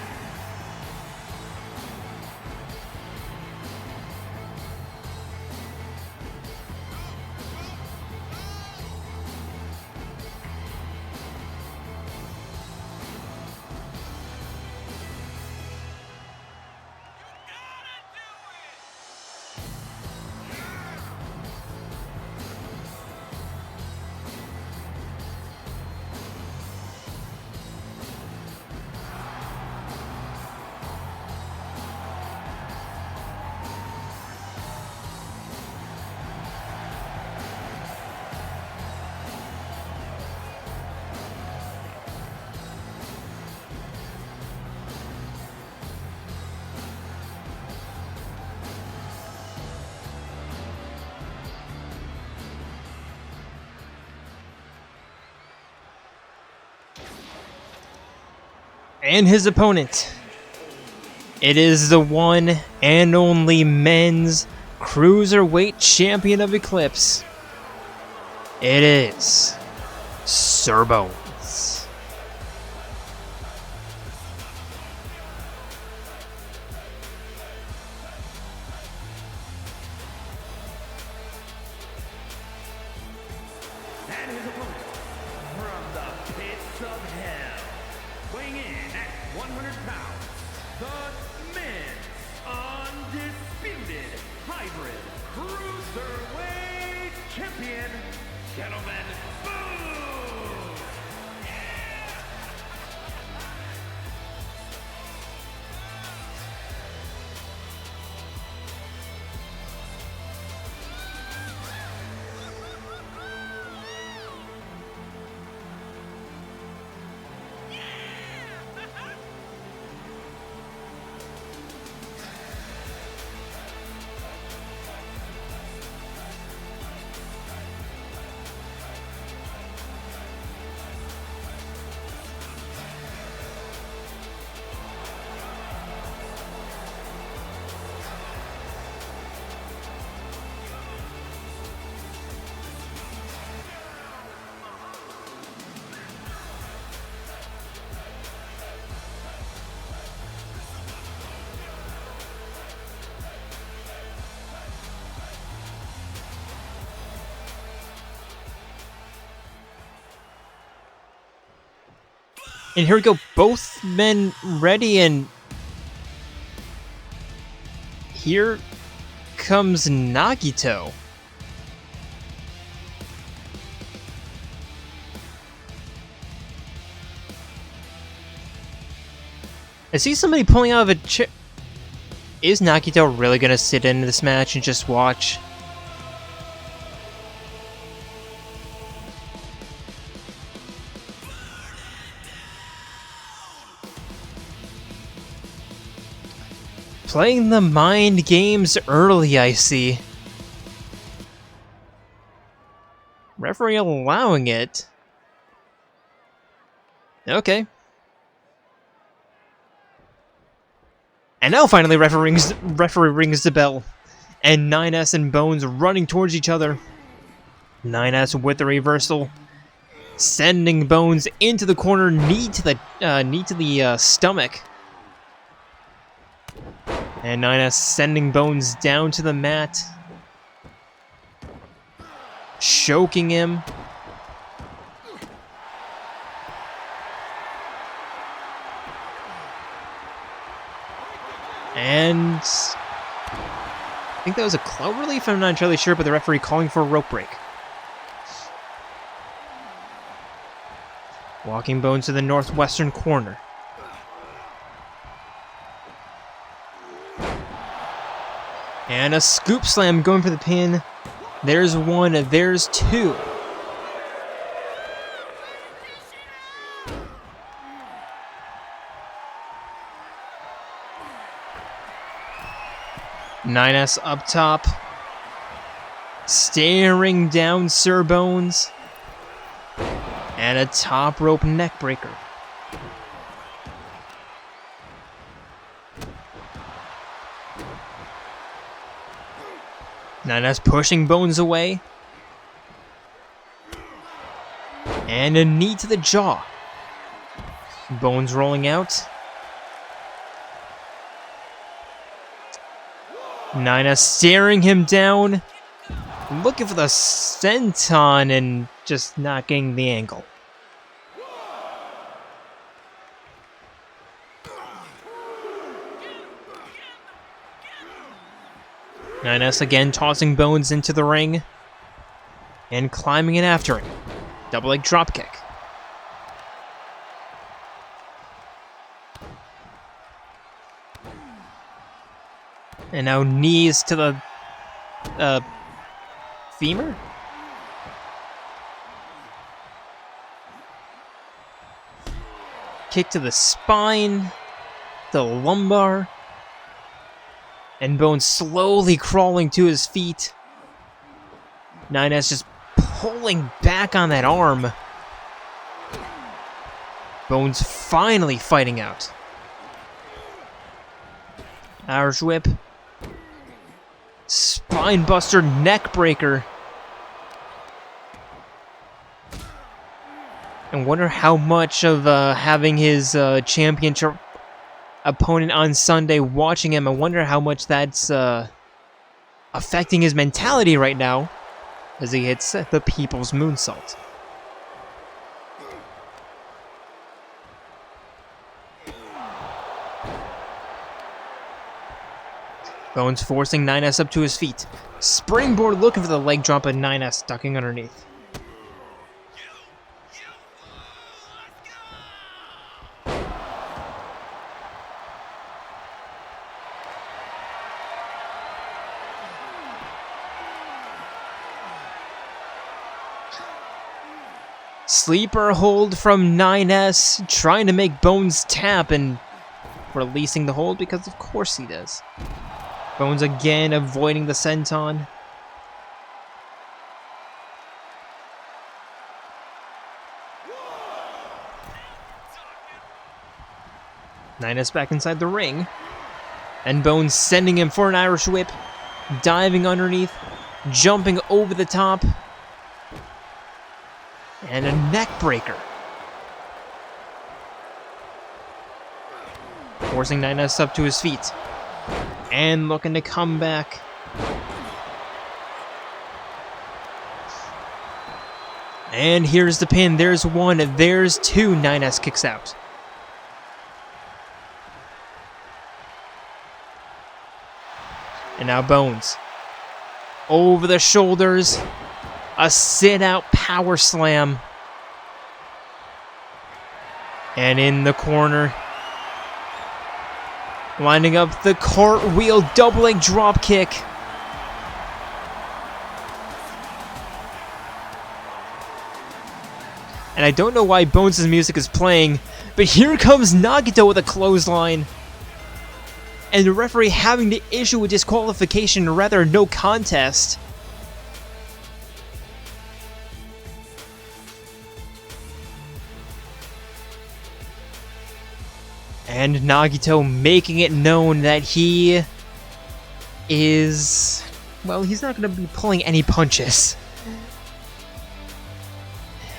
And his opponent. It is the one and only men's Cruiserweight Champion of Eclipse. It is Bones. And his opponent, from the pits of hell, weighing in at 100 pounds, the men's undisputed hybrid cruiserweight champion, gentlemen, move! And here we go, both men ready, and here comes Nagito. I see somebody pulling out of a chair. Is Nagito really gonna sit in this match and just watch? Playing the mind games early, I see. Referee allowing it. Okay. And now finally referee rings the bell. And 9S and Bones running towards each other. 9S with the reversal. Sending Bones into the corner, knee to the stomach. And 9S sending Bones down to the mat. Choking him. And I think that was a clout relief, I'm not entirely sure, but the referee calling for a rope break. Walking Bones to the northwestern corner. And a scoop slam going for the pin. There's one, there's two. Nines up top. Staring down Sir Bones. And a top rope neck breaker. Nines pushing Bones away. And a knee to the jaw. Bones rolling out. 9S staring him down. Looking for the senton and just not getting the angle. Nines again tossing Bones into the ring. And climbing in after him. Double leg dropkick. And now knees to the femur? Kick to the spine, the lumbar, and Bones slowly crawling to his feet. 9S just pulling back on that arm. Bones finally fighting out. Irish whip. Spinebuster neck breaker. And wonder how much of having his championship opponent on Sunday watching him, I wonder how much that's affecting his mentality right now as he hits the People's Moonsault. Bones forcing 9S up to his feet. Springboard looking for the leg drop, and 9S ducking underneath. Sleeper hold from 9S, trying to make Bones tap and releasing the hold because of course he does. Bones again avoiding the senton. Nines back inside the ring. And Bones sending him for an Irish whip. Diving underneath. Jumping over the top. And a neck breaker. Forcing 9S up to his feet. And looking to come back. And here's the pin. There's one. There's two. 9S kicks out. And now Bones. Over the shoulders. A sit-out power slam. And in the corner. Lining up the cartwheel double leg drop kick. And I don't know why Bones' music is playing, but here comes Nagito with a clothesline. And the referee having to issue a disqualification, or rather no contest. And Nagito making it known that he is... well, he's not going to be pulling any punches.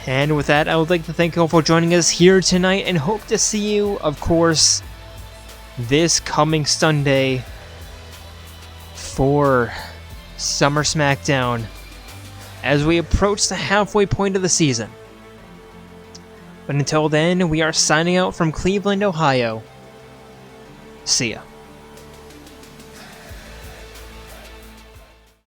And with that, I would like to thank you all for joining us here tonight, and hope to see you, of course, this coming Sunday for Summer Smackdown as we approach the halfway point of the season. But until then, we are signing out from Cleveland, Ohio. See ya.